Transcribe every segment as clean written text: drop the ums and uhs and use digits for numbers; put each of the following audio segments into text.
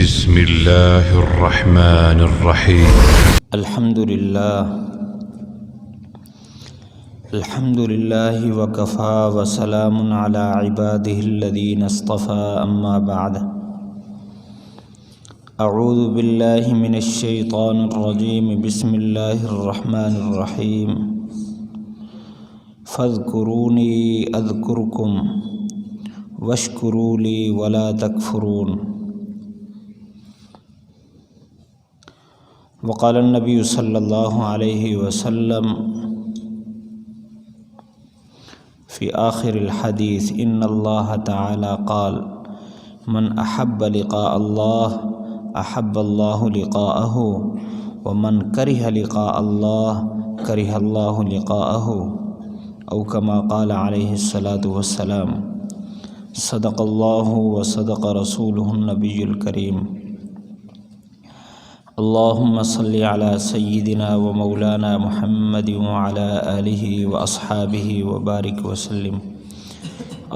بسم الله الرحمن الرحيم. الحمد لله وكفى وسلام على عباده الذين اصطفى أما بعد. أعوذ بالله من الشيطان الرجيم. بسم الله الرحمن الرحيم. فاذكروني أذكركم واشكروا لي ولا تكفرون. وقال النبي صلى الله عليه وسلم في آخر الحديث: إن الله تعالى قال: من أحب لقاء الله أحب الله لقاءه، ومن كره لقاء الله كره الله لقاءه، أو كما قال عليه الصلاة والسلام. صدق الله وصدق رسوله النبي الكريم. اللهم صل على سيدنا ومولانا محمد وعلى آله وأصحابه وبارك وسلم.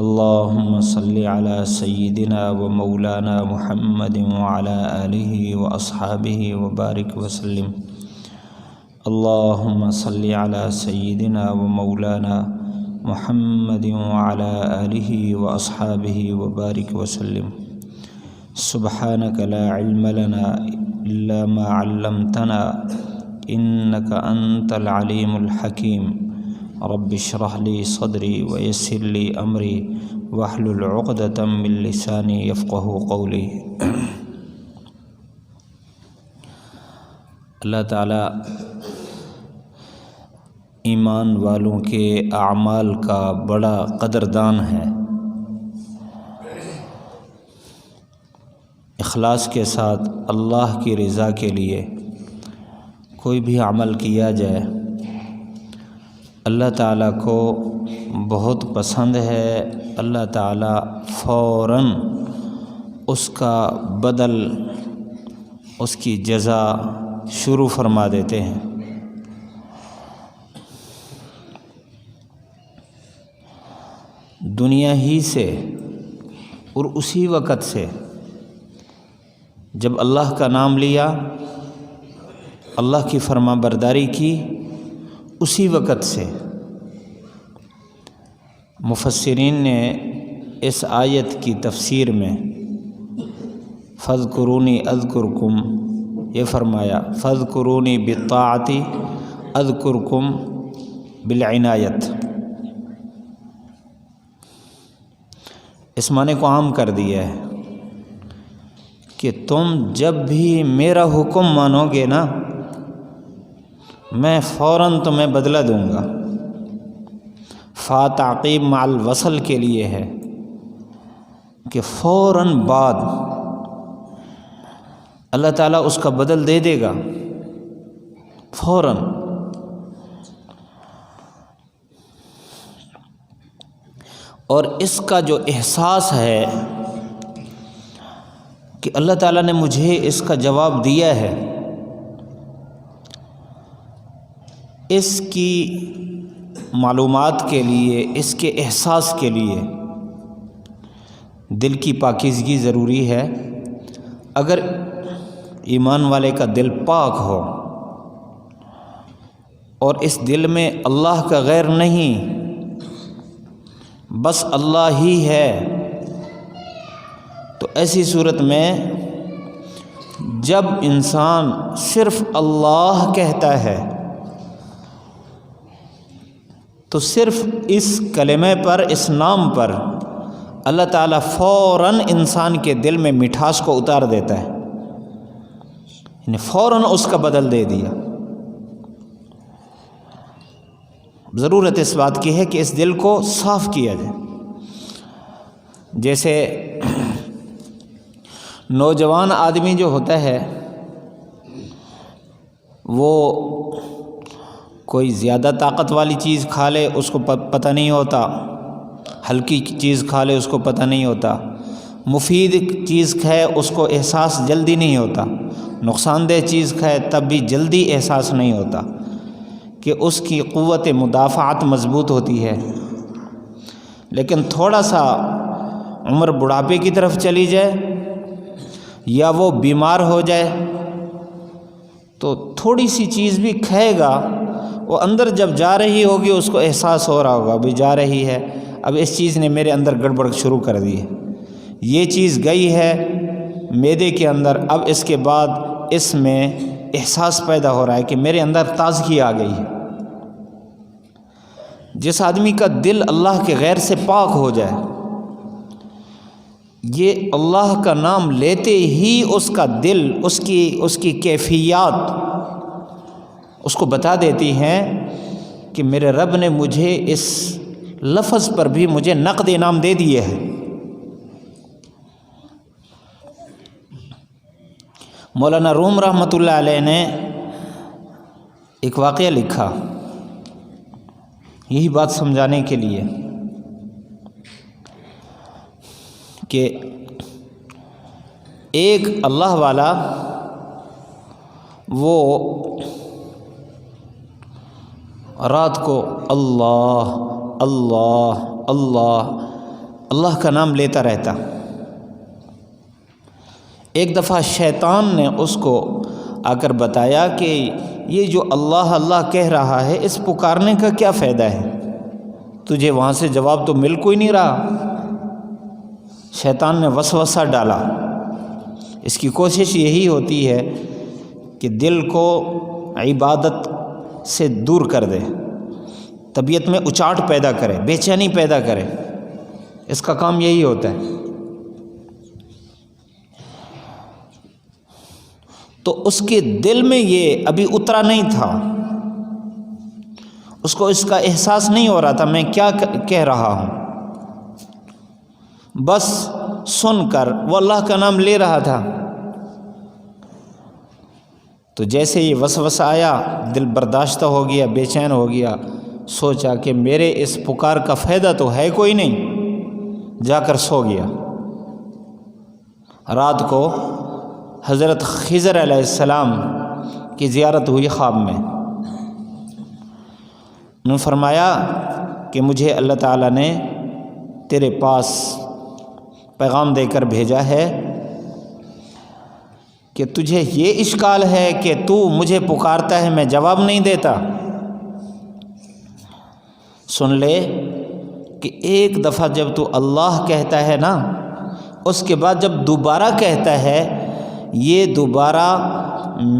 اللهم صل على سيدنا ومولانا محمد وعلى آله وأصحابه وبارك وسلم. اللهم صل على سيدنا ومولانا محمد وعلى آله وأصحابه وبارك وسلم. سبحانك لا علم لنا إلا ما علمتنا إنك أنت العليم الحكيم. رب اشرح لي صدري ويسر لي أمري واحلل عقدة من لساني يفقهوا قولي. اللہ تعالیٰ ایمان والوں کے اعمال کا بڑا قدردان ہے. اخلاص کے ساتھ اللہ کی رضا کے لیے کوئی بھی عمل کیا جائے اللہ تعالیٰ کو بہت پسند ہے. اللہ تعالیٰ فوراً اس کا بدل، اس کی جزا شروع فرما دیتے ہیں. دنیا ہی سے اور اسی وقت سے جب اللہ کا نام لیا، اللہ کی فرما برداری کی، اسی وقت سے مفسرین نے اس آیت کی تفسیر میں فاذکرونی اذکرکم یہ فرمایا. فاذکرونی بالطاعت اذکرکم بالعنایت. اس معنی کو عام کر دیا ہے کہ تم جب بھی میرا حکم مانو گے نا، میں فوراً تمہیں بدلہ دوں گا. فا تعقیب مع الوصل کے لیے ہے کہ فوراً بعد اللہ تعالیٰ اس کا بدل دے دے گا فوراً. اور اس کا جو احساس ہے کہ اللہ تعالیٰ نے مجھے اس کا جواب دیا ہے، اس کی معلومات کے لیے، اس کے احساس کے لیے دل کی پاکیزگی ضروری ہے. اگر ایمان والے کا دل پاک ہو اور اس دل میں اللہ کا غیر نہیں، بس اللہ ہی ہے، تو ایسی صورت میں جب انسان صرف اللہ کہتا ہے تو صرف اس کلمے پر، اس نام پر اللہ تعالیٰ فوراً انسان کے دل میں مٹھاس کو اتار دیتا ہے، یعنی فوراً اس کا بدل دے دیا. ضرورت اس بات کی ہے کہ اس دل کو صاف کیا جائے. جیسے نوجوان آدمی جو ہوتا ہے وہ کوئی زیادہ طاقت والی چیز کھا لے اس کو پتہ نہیں ہوتا، ہلکی چیز کھا لے اس کو پتہ نہیں ہوتا، مفید چیز کھائے اس کو احساس جلدی نہیں ہوتا، نقصان دہ چیز کھائے تب بھی جلدی احساس نہیں ہوتا کہ اس کی قوت مدافعت مضبوط ہوتی ہے. لیکن تھوڑا سا عمر بڑھاپے کی طرف چلی جائے یا وہ بیمار ہو جائے تو تھوڑی سی چیز بھی کھائے گا، وہ اندر جب جا رہی ہوگی اس کو احساس ہو رہا ہوگا بھی جا رہی ہے، اب اس چیز نے میرے اندر گڑبڑ شروع کر دی ہے، یہ چیز گئی ہے معدے کے اندر، اب اس کے بعد اس میں احساس پیدا ہو رہا ہے کہ میرے اندر تازگی آ گئی ہے۔ جس آدمی کا دل اللہ کے غیر سے پاک ہو جائے، یہ اللہ کا نام لیتے ہی اس کا دل، اس کی کیفیات اس کو بتا دیتی ہیں کہ میرے رب نے مجھے اس لفظ پر بھی مجھے نقد انعام دے دیے ہے۔ مولانا روم رحمۃ اللہ علیہ نے ایک واقعہ لکھا یہی بات سمجھانے کے لیے کہ ایک اللہ والا وہ رات کو اللہ اللہ اللہ اللہ کا نام لیتا رہتا۔ ایک دفعہ شیطان نے اس کو آ کر بتایا کہ یہ جو اللہ اللہ کہہ رہا ہے اس پکارنے کا کیا فائدہ ہے، تجھے وہاں سے جواب تو مل کوئی نہیں رہا۔ شیطان نے وسوسہ ڈالا، اس کی کوشش یہی ہوتی ہے کہ دل کو عبادت سے دور کر دے، طبیعت میں اچاٹ پیدا کرے، بے چینی پیدا کرے، اس کا کام یہی ہوتا ہے۔ تو اس کے دل میں یہ ابھی اترا نہیں تھا، اس کو اس کا احساس نہیں ہو رہا تھا میں کیا کہہ رہا ہوں، بس سن کر وہ اللہ کا نام لے رہا تھا۔ تو جیسے یہ وسوسہ آیا، دل برداشتہ ہو گیا، بے چین ہو گیا، سوچا کہ میرے اس پکار کا فائدہ تو ہے کوئی نہیں، جا کر سو گیا۔ رات کو حضرت خضر علیہ السلام کی زیارت ہوئی خواب میں، انہوں نے فرمایا کہ مجھے اللہ تعالیٰ نے تیرے پاس پیغام دے کر بھیجا ہے کہ تجھے یہ اشکال ہے کہ تو مجھے پکارتا ہے میں جواب نہیں دیتا، سن لے کہ ایک دفعہ جب تو اللہ کہتا ہے نا، اس کے بعد جب دوبارہ کہتا ہے، یہ دوبارہ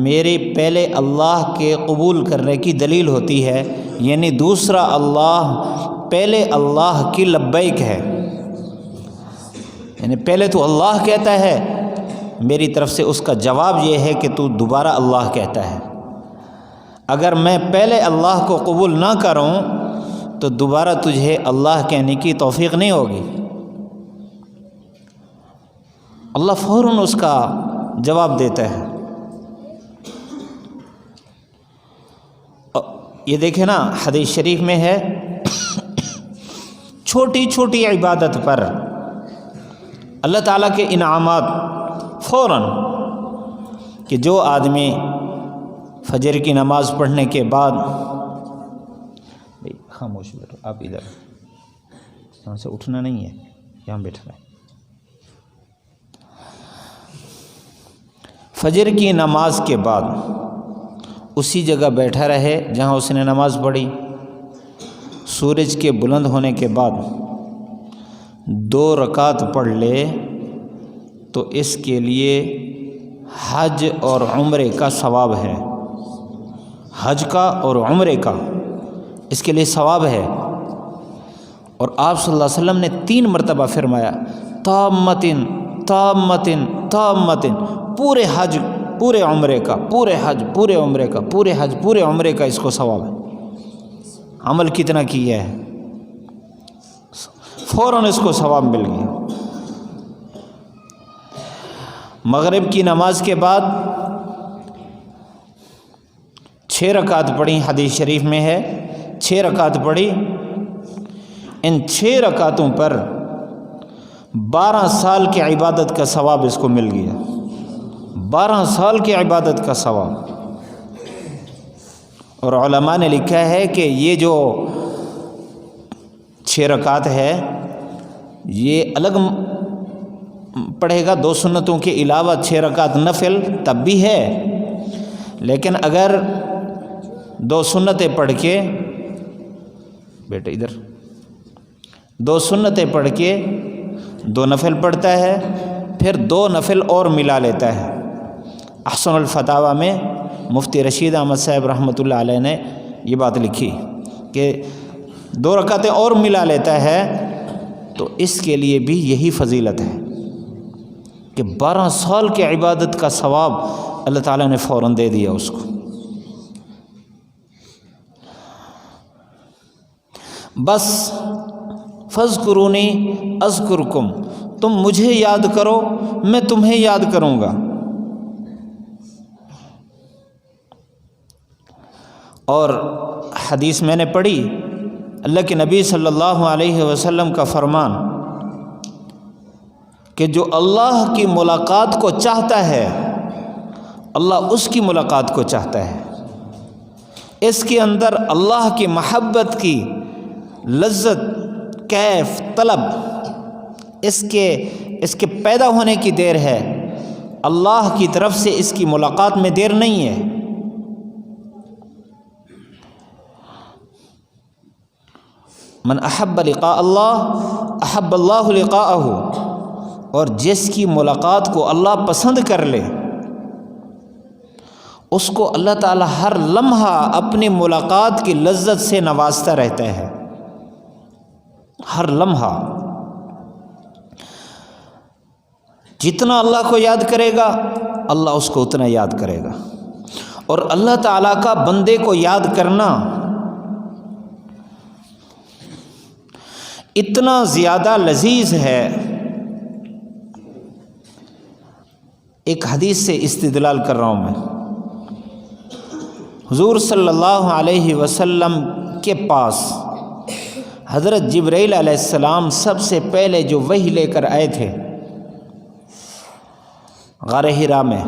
میرے پہلے اللہ کے قبول کرنے کی دلیل ہوتی ہے، یعنی دوسرا اللہ پہلے اللہ کی لبیک ہے، یعنی پہلے تو اللہ کہتا ہے، میری طرف سے اس کا جواب یہ ہے کہ تو دوبارہ اللہ کہتا ہے۔ اگر میں پہلے اللہ کو قبول نہ کروں تو دوبارہ تجھے اللہ کہنے کی توفیق نہیں ہوگی۔ اللہ فوراً اس کا جواب دیتا ہے۔ یہ دیکھیں نا، حدیث شریف میں ہے چھوٹی چھوٹی عبادت پر اللہ تعالیٰ کے انعامات فوراً، کہ جو آدمی فجر کی نماز پڑھنے کے بعد، خاموش بیٹھو آپ، ادھر یہاں سے اٹھنا نہیں ہے، یہاں بیٹھنا ہے۔ فجر کی نماز کے بعد اسی جگہ بیٹھا رہے جہاں اس نے نماز پڑھی، سورج کے بلند ہونے کے بعد 2 رکعت پڑھ لے تو اس کے لیے حج اور عمرے کا ثواب ہے، حج کا اور عمرے کا اس کے لیے ثواب ہے۔ اور آپ صلی اللہ علیہ وسلم نے 3 مرتبہ فرمایا تامتن تامتن تامتن، پورے حج پورے عمرے کا، پورے حج پورے عمرے کا، پورے حج پورے عمرے کا اس کو ثواب ہے۔ عمل کتنا کیا ہے، فوراً اس کو ثواب مل گیا۔ مغرب کی نماز کے بعد 6 رکعت پڑھی، حدیث شریف میں ہے 6 رکعت پڑھی، ان 6 رکعتوں پر 12 سال کی عبادت کا ثواب اس کو مل گیا، 12 سال کی عبادت کا ثواب۔ اور علماء نے لکھا ہے کہ یہ جو 6 رکعت ہے یہ الگ پڑھے گا 2 سنتوں کے علاوہ 6 رکعت نفل تب بھی ہے، لیکن اگر 2 سنتیں پڑھ کے بیٹے ادھر 2 سنتیں پڑھ کے 2 نفل پڑھتا ہے، پھر 2 نفل اور ملا لیتا ہے۔ احسن الفتاویٰ میں مفتی رشید احمد صاحب رحمۃ اللہ علیہ نے یہ بات لکھی کہ 2 رکعتیں اور ملا لیتا ہے تو اس کے لیے بھی یہی فضیلت ہے کہ 12 سال کی عبادت کا ثواب اللہ تعالیٰ نے فوراً دے دیا اس کو۔ بس فاذکرونی اذکرکم، تم مجھے یاد کرو میں تمہیں یاد کروں گا۔ اور حدیث میں نے پڑھی، اللہ کے نبی صلی اللہ علیہ وسلم کا فرمان کہ جو اللہ کی ملاقات کو چاہتا ہے اللہ اس کی ملاقات کو چاہتا ہے۔ اس کے اندر اللہ کی محبت کی لذت، کیف، طلب اس کے پیدا ہونے کی دیر ہے، اللہ کی طرف سے اس کی ملاقات میں دیر نہیں ہے۔ من احب لقاء اللہ احب اللہ لقاءہ، اور جس کی ملاقات کو اللہ پسند کر لے اس کو اللہ تعالی ہر لمحہ اپنی ملاقات کی لذت سے نوازتا رہتا ہے، ہر لمحہ۔ جتنا اللہ کو یاد کرے گا اللہ اس کو اتنا یاد کرے گا، اور اللہ تعالیٰ کا بندے کو یاد کرنا اتنا زیادہ لذیذ ہے۔ ایک حدیث سے استدلال کر رہا ہوں میں۔ حضور صلی اللہ علیہ وسلم کے پاس حضرت جبرائیل علیہ السلام سب سے پہلے جو وحی لے کر آئے تھے غار حرا میں،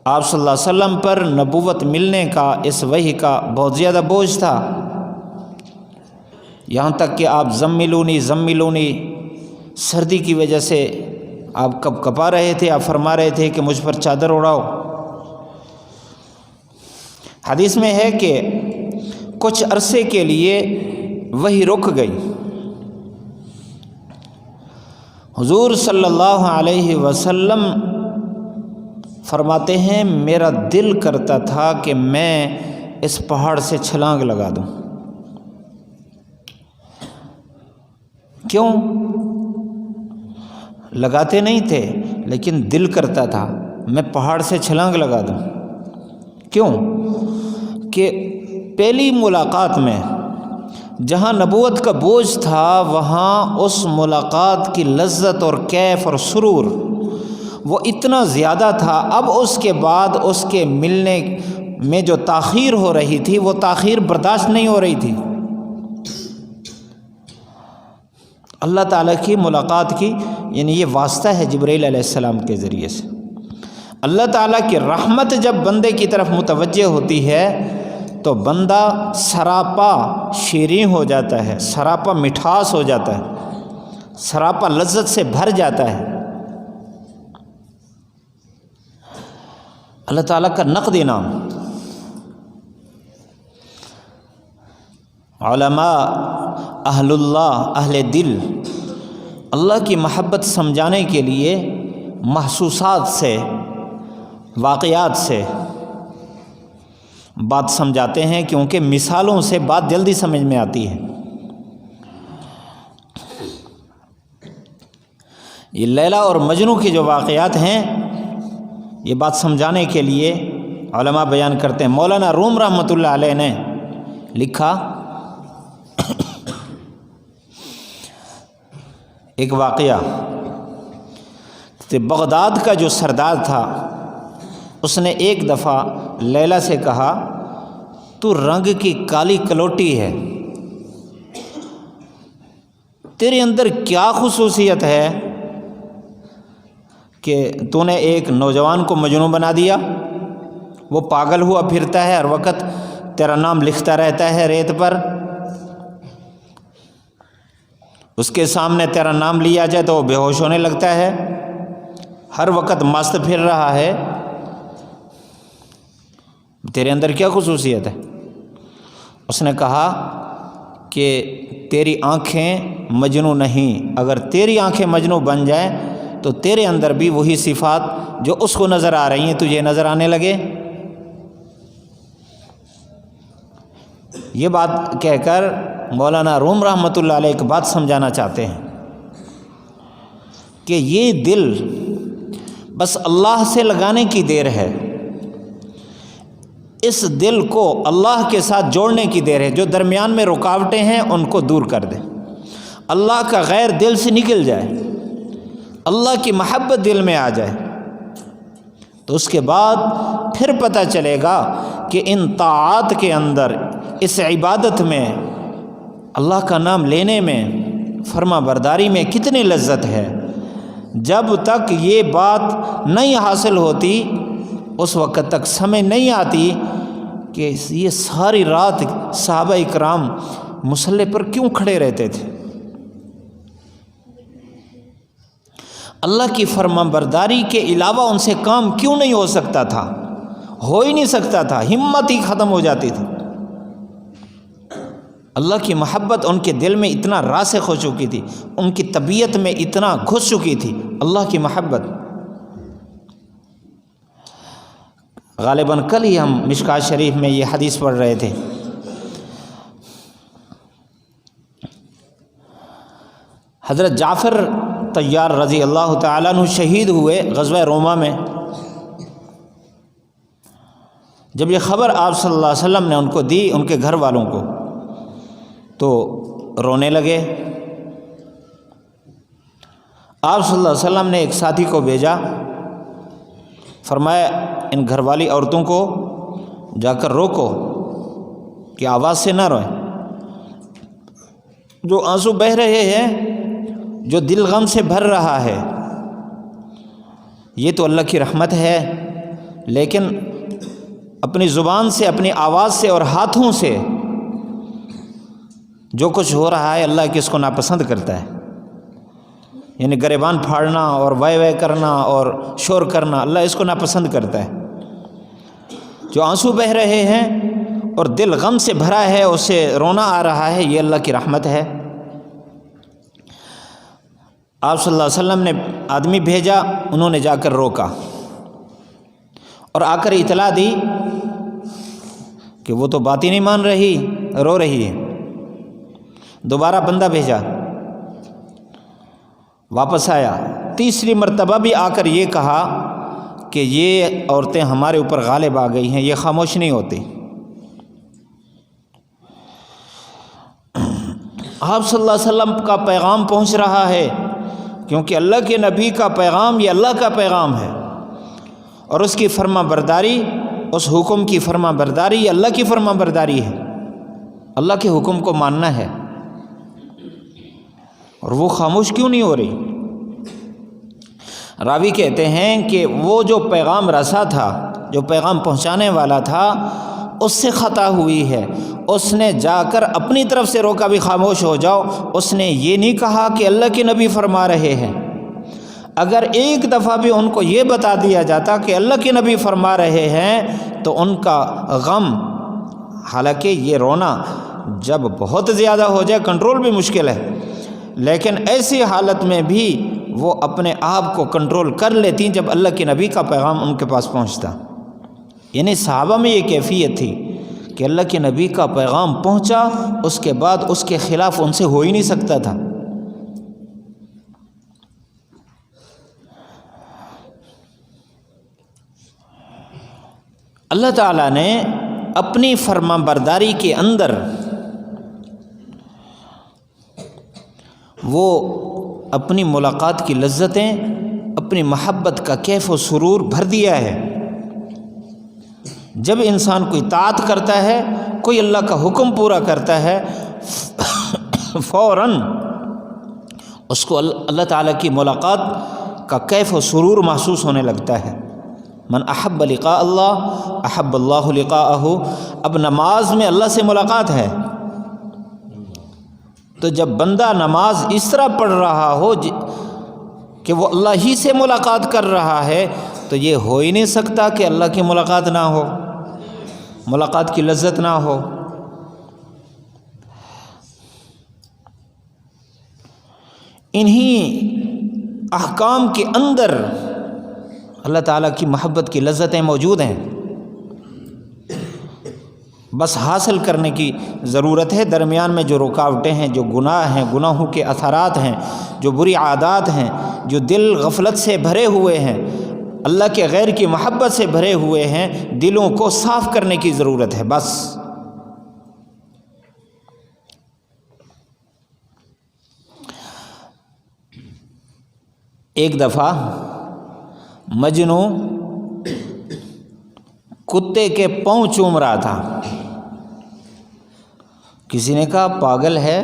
آپ صلی اللہ علیہ وسلم پر نبوت ملنے کا اس وحی کا بہت زیادہ بوجھ تھا، یہاں تک کہ آپ زملونی سردی کی وجہ سے آپ کب کپا رہے تھے، آپ فرما رہے تھے کہ مجھ پر چادر اڑاؤ۔ حدیث میں ہے کہ کچھ عرصے کے لیے وحی رک گئی۔ حضور صلی اللہ علیہ وسلم فرماتے ہیں میرا دل کرتا تھا کہ میں اس پہاڑ سے چھلانگ لگا دوں۔ کیوں؟ لگاتے نہیں تھے لیکن دل کرتا تھا میں پہاڑ سے چھلانگ لگا دوں۔ کیوں؟ کہ پہلی ملاقات میں جہاں نبوت کا بوجھ تھا وہاں اس ملاقات کی لذت اور کیف اور سرور وہ اتنا زیادہ تھا، اب اس کے بعد اس کے ملنے میں جو تاخیر ہو رہی تھی وہ تاخیر برداشت نہیں ہو رہی تھی۔ اللہ تعالیٰ کی ملاقات کی یعنی یہ واسطہ ہے جبرائیل علیہ السلام کے ذریعے سے۔ اللہ تعالیٰ کی رحمت جب بندے کی طرف متوجہ ہوتی ہے تو بندہ سراپا شیریں ہو جاتا ہے، سراپا مٹھاس ہو جاتا ہے، سراپا لذت سے بھر جاتا ہے۔ اللہ تعالیٰ کا نقد انعام۔ علماء اہل اللہ، اہل دل، اللہ کی محبت سمجھانے کے لیے محسوسات سے، واقعات سے بات سمجھاتے ہیں، کیونکہ مثالوں سے بات جلدی سمجھ میں آتی ہے۔ یہ لیلا اور مجنوں کی جو واقعات ہیں یہ بات سمجھانے کے لیے علماء بیان کرتے ہیں۔ مولانا روم رحمۃ اللہ علیہ نے لکھا ایک واقعہ کہ بغداد کا جو سردار تھا اس نے ایک دفعہ لیلا سے کہا تو رنگ کی کالی کلوٹی ہے، تیرے اندر کیا خصوصیت ہے کہ تو نے ایک نوجوان کو مجنون بنا دیا، وہ پاگل ہوا پھرتا ہے، ہر وقت تیرا نام لکھتا رہتا ہے ریت پر۔ اس کے سامنے تیرا نام لیا جائے تو وہ بے ہوش ہونے لگتا ہے، ہر وقت مست پھر رہا ہے، تیرے اندر کیا خصوصیت ہے؟ اس نے کہا کہ تیری آنکھیں مجنو نہیں، اگر تیری آنکھیں مجنو بن جائیں تو تیرے اندر بھی وہی صفات جو اس کو نظر آ رہی ہیں تجھے نظر آنے لگے۔ یہ بات کہہ کر مولانا روم رحمۃ اللہ علیہ ایک بات سمجھانا چاہتے ہیں کہ یہ دل بس اللہ سے لگانے کی دیر ہے، اس دل کو اللہ کے ساتھ جوڑنے کی دیر ہے، جو درمیان میں رکاوٹیں ہیں ان کو دور کر دے، اللہ کا غیر دل سے نکل جائے، اللہ کی محبت دل میں آ جائے، تو اس کے بعد پھر پتہ چلے گا کہ ان طاعات کے اندر، اس عبادت میں، اللہ کا نام لینے میں، فرما برداری میں کتنی لذت ہے۔ جب تک یہ بات نہیں حاصل ہوتی اس وقت تک سمجھ نہیں آتی کہ یہ ساری رات صحابہ اکرام مصلی پر کیوں کھڑے رہتے تھے، اللہ کی فرما برداری کے علاوہ ان سے کام کیوں نہیں ہو سکتا تھا، ہو ہی نہیں سکتا تھا، ہمت ہی ختم ہو جاتی تھی۔ اللہ کی محبت ان کے دل میں اتنا راسخ ہو چکی تھی، ان کی طبیعت میں اتنا گھس چکی تھی اللہ کی محبت۔ غالباً کل ہی ہم مشکوٰۃ شریف میں یہ حدیث پڑھ رہے تھے، حضرت جعفر طیار رضی اللہ تعالیٰ عنہ شہید ہوئے غزوہ روما میں۔ جب یہ خبر آپ صلی اللہ علیہ وسلم نے ان کو دی، ان کے گھر والوں کو، تو رونے لگے۔ آپ صلی اللہ علیہ وسلم نے ایک ساتھی کو بھیجا، فرمایا ان گھر والی عورتوں کو جا کر روکو کہ آواز سے نہ روئیں، جو آنسو بہہ رہے ہیں، جو دل غم سے بھر رہا ہے، یہ تو اللہ کی رحمت ہے، لیکن اپنی زبان سے، اپنی آواز سے اور ہاتھوں سے جو کچھ ہو رہا ہے اللہ کس کو ناپسند کرتا ہے، یعنی گریبان پھاڑنا اور وے وے کرنا اور شور کرنا، اللہ اس کو ناپسند کرتا ہے۔ جو آنسو بہہ رہے ہیں اور دل غم سے بھرا ہے، اسے رونا آ رہا ہے، یہ اللہ کی رحمت ہے۔ آپ صلی اللہ علیہ وسلم نے آدمی بھیجا، انہوں نے جا کر روکا اور آ کر اطلاع دی کہ وہ تو بات ہی نہیں مان رہی، رو رہی ہے۔ دوبارہ بندہ بھیجا، واپس آیا، تیسری مرتبہ بھی آ کر یہ کہا کہ یہ عورتیں ہمارے اوپر غالب آ گئی ہیں، یہ خاموش نہیں ہوتی۔ آپ صلی اللہ علیہ وسلم کا پیغام پہنچ رہا ہے، کیونکہ اللہ کے نبی کا پیغام یہ اللہ کا پیغام ہے، اور اس کی فرما برداری، اس حکم کی فرما برداری یہ اللہ کی فرما برداری ہے، اللہ کے حکم کو ماننا ہے، اور وہ خاموش کیوں نہیں ہو رہی؟ راوی کہتے ہیں کہ وہ جو پیغام رسا تھا، جو پیغام پہنچانے والا تھا، اس سے خطا ہوئی ہے، اس نے جا کر اپنی طرف سے روکا بھی خاموش ہو جاؤ، اس نے یہ نہیں کہا کہ اللہ کے نبی فرما رہے ہیں۔ اگر ایک دفعہ بھی ان کو یہ بتا دیا جاتا کہ اللہ کے نبی فرما رہے ہیں تو ان کا غم، حالانکہ یہ رونا جب بہت زیادہ ہو جائے کنٹرول بھی مشکل ہے، لیکن ایسی حالت میں بھی وہ اپنے آپ کو کنٹرول کر لیتی جب اللہ کے نبی کا پیغام ان کے پاس پہنچتا۔ یعنی صحابہ میں یہ کیفیت تھی کہ اللہ کے نبی کا پیغام پہنچا، اس کے بعد اس کے خلاف ان سے ہو ہی نہیں سکتا تھا۔ اللہ تعالیٰ نے اپنی فرما برداری کے اندر وہ اپنی ملاقات کی لذتیں، اپنی محبت کا کیف و سرور بھر دیا ہے۔ جب انسان کوئی اطاعت کرتا ہے، کوئی اللہ کا حکم پورا کرتا ہے، فوراً اس کو اللہ تعالیٰ کی ملاقات کا کیف و سرور محسوس ہونے لگتا ہے۔ من احب لقاء اللہ احب اللہ لقاءہ۔ اب نماز میں اللہ سے ملاقات ہے، تو جب بندہ نماز اس طرح پڑھ رہا ہو کہ وہ اللہ ہی سے ملاقات کر رہا ہے، تو یہ ہو ہی نہیں سکتا کہ اللہ کی ملاقات نہ ہو، ملاقات کی لذت نہ ہو۔ انہی احکام کے اندر اللہ تعالیٰ کی محبت کی لذتیں موجود ہیں، بس حاصل کرنے کی ضرورت ہے۔ درمیان میں جو رکاوٹیں ہیں، جو گناہ ہیں، گناہوں کے اثرات ہیں، جو بری عادات ہیں، جو دل غفلت سے بھرے ہوئے ہیں، اللہ کے غیر کی محبت سے بھرے ہوئے ہیں، دلوں کو صاف کرنے کی ضرورت ہے بس۔ ایک دفعہ مجنو کتے کے پاؤں چوم رہا تھا۔ کسی نے کہا پاگل ہے،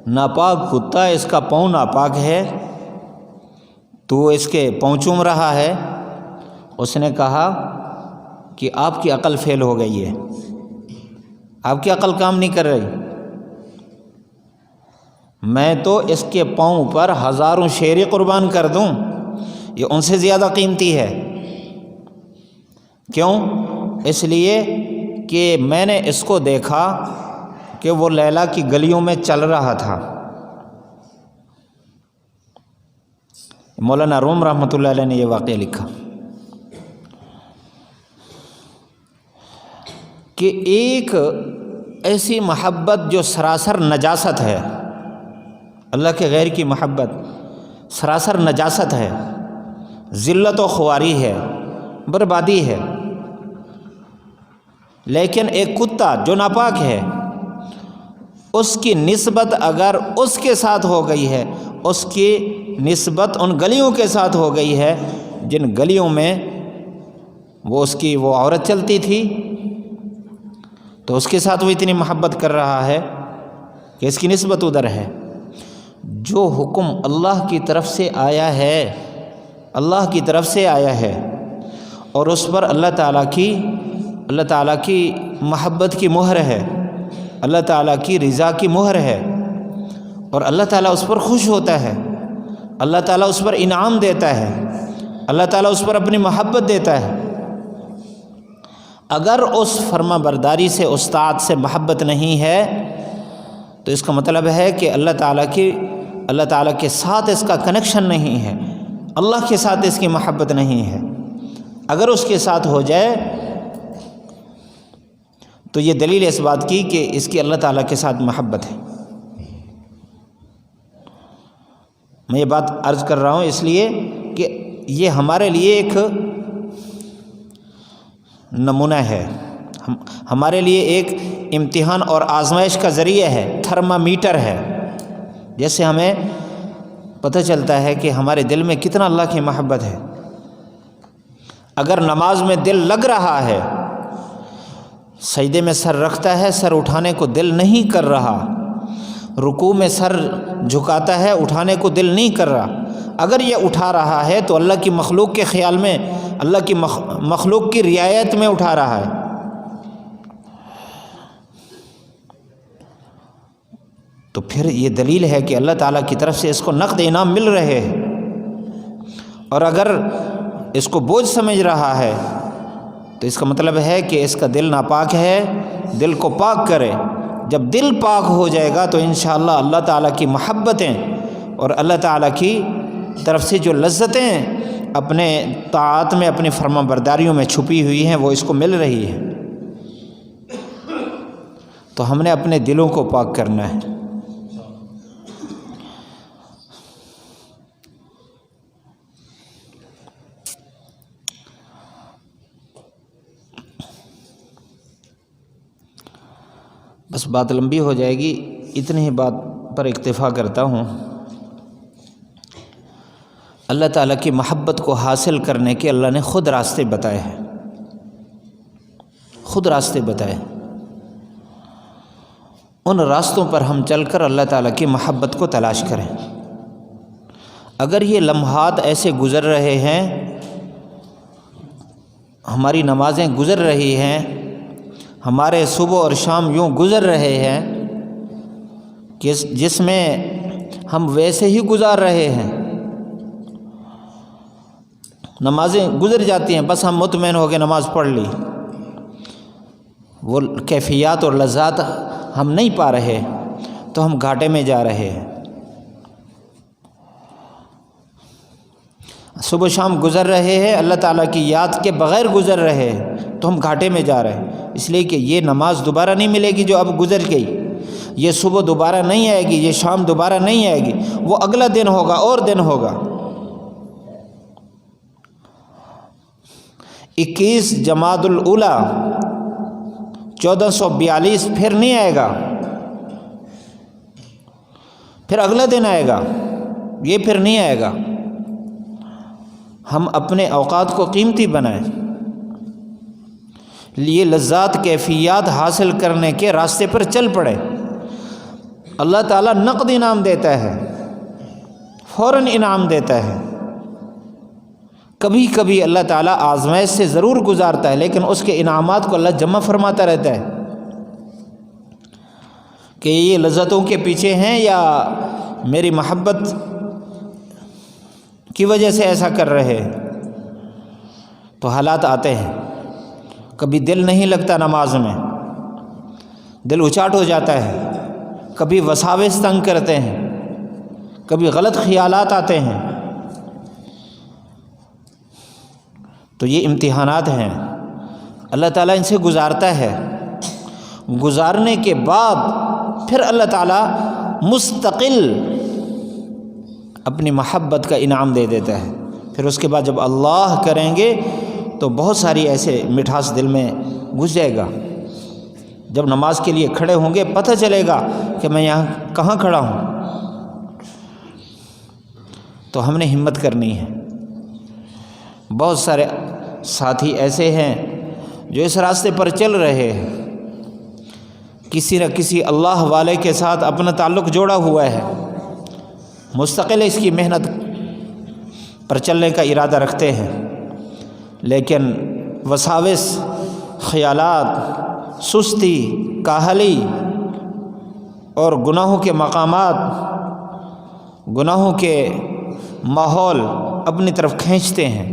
ناپاک کتا، اس کا پاؤں ناپاک ہے، تو اس کے پاؤں چوم رہا ہے۔ اس نے کہا کہ آپ کی عقل فیل ہو گئی ہے، آپ کی عقل کام نہیں کر رہی، میں تو اس کے پاؤں پر 1000 شیریں قربان کر دوں، یہ ان سے زیادہ قیمتی ہے۔ کیوں؟ اس لیے کہ میں نے اس کو دیکھا کہ وہ لیلا کی گلیوں میں چل رہا تھا۔ مولانا روم رحمۃ اللہ علیہ نے یہ واقعہ لکھا کہ ایک ایسی محبت جو سراسر نجاست ہے، اللہ کے غیر کی محبت سراسر نجاست ہے، ذلت و خواری ہے، بربادی ہے، لیکن ایک کتا جو ناپاک ہے، اس کی نسبت اگر اس کے ساتھ ہو گئی ہے، اس کی نسبت ان گلیوں کے ساتھ ہو گئی ہے جن گلیوں میں وہ عورت چلتی تھی، تو اس کے ساتھ وہ اتنی محبت کر رہا ہے کہ اس کی نسبت ادھر ہے۔ جو حکم اللہ کی طرف سے آیا ہے، اللہ کی طرف سے آیا ہے، اور اس پر اللہ تعالیٰ کی محبت کی مہر ہے، اللہ تعالیٰ کی رضا کی مہر ہے، اور اللہ تعالیٰ اس پر خوش ہوتا ہے، اللہ تعالیٰ اس پر انعام دیتا ہے، اللہ تعالیٰ اس پر اپنی محبت دیتا ہے۔ اگر اس فرما برداری سے، استاد سے محبت نہیں ہے، تو اس کا مطلب ہے کہ اللہ تعالیٰ کے ساتھ اس کا کنیکشن نہیں ہے، اللہ کے ساتھ اس کی محبت نہیں ہے۔ اگر اس کے ساتھ ہو جائے تو یہ دلیل اس بات کی کہ اس کی اللہ تعالیٰ کے ساتھ محبت ہے۔ میں یہ بات عرض کر رہا ہوں اس لیے کہ یہ ہمارے لیے ایک نمونہ ہے، ہمارے لیے ایک امتحان اور آزمائش کا ذریعہ ہے، تھرمامیٹر ہے، جیسے ہمیں پتہ چلتا ہے کہ ہمارے دل میں کتنا اللہ کی محبت ہے۔ اگر نماز میں دل لگ رہا ہے، سجدے میں سر رکھتا ہے، سر اٹھانے کو دل نہیں کر رہا، رکوع میں سر جھکاتا ہے، اٹھانے کو دل نہیں کر رہا، اگر یہ اٹھا رہا ہے تو اللہ کی مخلوق کے خیال میں، اللہ کی مخلوق کی رعایت میں اٹھا رہا ہے۔ تو پھر یہ دلیل ہے کہ اللہ تعالیٰ کی طرف سے اس کو نقد انعام مل رہے ہیں، اور اگر اس کو بوجھ سمجھ رہا ہے تو اس کا مطلب ہے کہ اس کا دل ناپاک ہے، دل کو پاک کرے۔ جب دل پاک ہو جائے گا تو انشاءاللہ اللہ تعالیٰ کی محبتیں اور اللہ تعالیٰ کی طرف سے جو لذتیں اپنے طاعات میں، اپنی فرما برداریوں میں چھپی ہوئی ہیں، وہ اس کو مل رہی ہے۔ تو ہم نے اپنے دلوں کو پاک کرنا ہے۔ بس بات لمبی ہو جائے گی، اتنی ہی بات پر اکتفا کرتا ہوں۔ اللہ تعالیٰ کی محبت کو حاصل کرنے کے اللہ نے خود راستے بتائے ہیں، خود راستے بتائے۔ ان راستوں پر ہم چل کر اللہ تعالیٰ کی محبت کو تلاش کریں۔ اگر یہ لمحات ایسے گزر رہے ہیں، ہماری نمازیں گزر رہی ہیں، ہمارے صبح اور شام یوں گزر رہے ہیں، کہ جس میں ہم ویسے ہی گزار رہے ہیں، نمازیں گزر جاتی ہیں، بس ہم مطمئن ہو کے نماز پڑھ لی، وہ کیفیات اور لذات ہم نہیں پا رہے تو ہم گھاٹے میں جا رہے ہیں۔ صبح شام گزر رہے ہیں، اللہ تعالیٰ کی یاد کے بغیر گزر رہے ہیں تو ہم گھاٹے میں جا رہے ہیں، اس لیے کہ یہ نماز دوبارہ نہیں ملے گی جو اب گزر گئی، یہ صبح دوبارہ نہیں آئے گی، یہ شام دوبارہ نہیں آئے گی، وہ اگلا دن ہوگا اور دن ہوگا۔ 21 جمادی الاولیٰ 1442 پھر نہیں آئے گا، پھر اگلا دن آئے گا، یہ پھر نہیں آئے گا۔ ہم اپنے اوقات کو قیمتی بنائیں، یہ لذات کیفیات حاصل کرنے کے راستے پر چل پڑے۔ اللہ تعالیٰ نقد انعام دیتا ہے، فوراً انعام دیتا ہے۔ کبھی کبھی اللہ تعالیٰ آزمائش سے ضرور گزارتا ہے، لیکن اس کے انعامات کو اللہ جمع فرماتا رہتا ہے کہ یہ لذتوں کے پیچھے ہیں یا میری محبت کی وجہ سے ایسا کر رہے ہیں۔ تو حالات آتے ہیں، کبھی دل نہیں لگتا نماز میں، دل اچاٹ ہو جاتا ہے، کبھی وساوس تنگ کرتے ہیں، کبھی غلط خیالات آتے ہیں، تو یہ امتحانات ہیں، اللہ تعالیٰ ان سے گزارتا ہے۔ گزارنے کے بعد پھر اللہ تعالیٰ مستقل اپنی محبت کا انعام دے دیتا ہے۔ پھر اس کے بعد جب اللہ کریں گے تو بہت ساری ایسے مٹھاس دل میں گھس جائے گا۔ جب نماز کے لیے کھڑے ہوں گے پتہ چلے گا کہ میں یہاں کہاں کھڑا ہوں، تو ہم نے ہمت کرنی ہے۔ بہت سارے ساتھی ایسے ہیں جو اس راستے پر چل رہے ہیں، کسی نہ کسی اللہ والے کے ساتھ اپنا تعلق جوڑا ہوا ہے، مستقل اس کی محنت پر چلنے کا ارادہ رکھتے ہیں، لیکن وساوس، خیالات، سستی، کاہلی اور گناہوں کے مقامات، گناہوں کے ماحول اپنی طرف کھینچتے ہیں،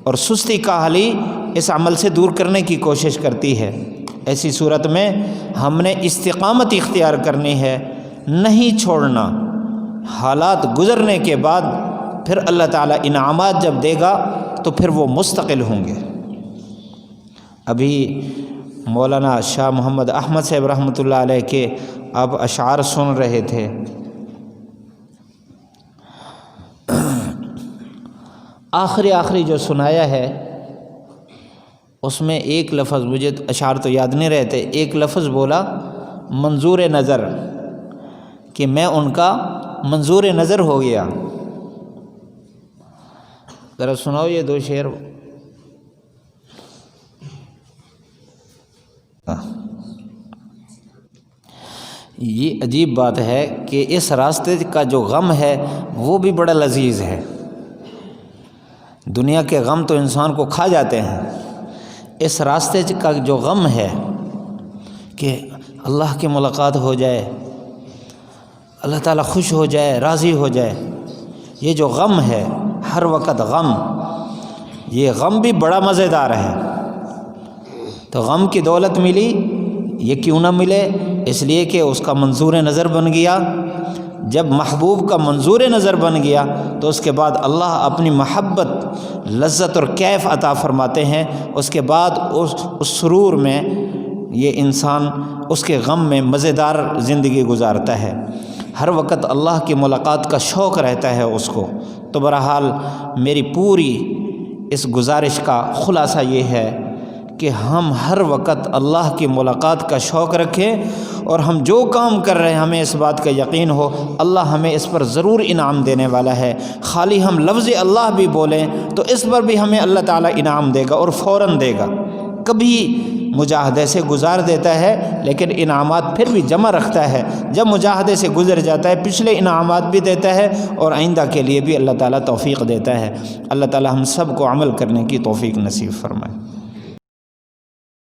اور سستی کاہلی اس عمل سے دور کرنے کی کوشش کرتی ہے۔ ایسی صورت میں ہم نے استقامت اختیار کرنی ہے، نہیں چھوڑنا۔ حالات گزرنے کے بعد پھر اللہ تعالیٰ انعامات جب دے گا تو پھر وہ مستقل ہوں گے۔ ابھی مولانا شاہ محمد احمد صاحب رحمۃ اللہ علیہ کے آپ اشعار سن رہے تھے، آخری جو سنایا ہے اس میں ایک لفظ، مجھے اشعار تو یاد نہیں رہتے، ایک لفظ بولا منظور نظر، کہ میں ان کا منظور نظر ہو گیا۔ ذرا سناؤ یہ دو شعر۔ یہ عجیب بات ہے کہ اس راستے کا جو غم ہے وہ بھی بڑا لذیذ ہے۔ دنیا کے غم تو انسان کو کھا جاتے ہیں، اس راستے کا جو غم ہے کہ اللہ کی ملاقات ہو جائے، اللہ تعالیٰ خوش ہو جائے، راضی ہو جائے، یہ جو غم ہے ہر وقت غم، یہ غم بھی بڑا مزیدار ہے۔ تو غم کی دولت ملی، یہ کیوں نہ ملے؟ اس لیے کہ اس کا منظور نظر بن گیا۔ جب محبوب کا منظور نظر بن گیا تو اس کے بعد اللہ اپنی محبت، لذت اور کیف عطا فرماتے ہیں۔ اس کے بعد اس سرور میں یہ انسان اس کے غم میں مزیدار زندگی گزارتا ہے، ہر وقت اللہ کی ملاقات کا شوق رہتا ہے اس کو۔ تو بہرحال میری پوری اس گزارش کا خلاصہ یہ ہے کہ ہم ہر وقت اللہ کی ملاقات کا شوق رکھیں، اور ہم جو کام کر رہے ہیں ہمیں اس بات کا یقین ہو اللہ ہمیں اس پر ضرور انعام دینے والا ہے۔ خالی ہم لفظ اللہ بھی بولیں تو اس پر بھی ہمیں اللہ تعالیٰ انعام دے گا، اور فوراً دے گا۔ کبھی مجاہدے سے گزار دیتا ہے لیکن انعامات پھر بھی جمع رکھتا ہے۔ جب مجاہدے سے گزر جاتا ہے پچھلے انعامات بھی دیتا ہے، اور آئندہ کے لیے بھی اللہ تعالیٰ توفیق دیتا ہے۔ اللہ تعالیٰ ہم سب کو عمل کرنے کی توفیق نصیب فرمائے۔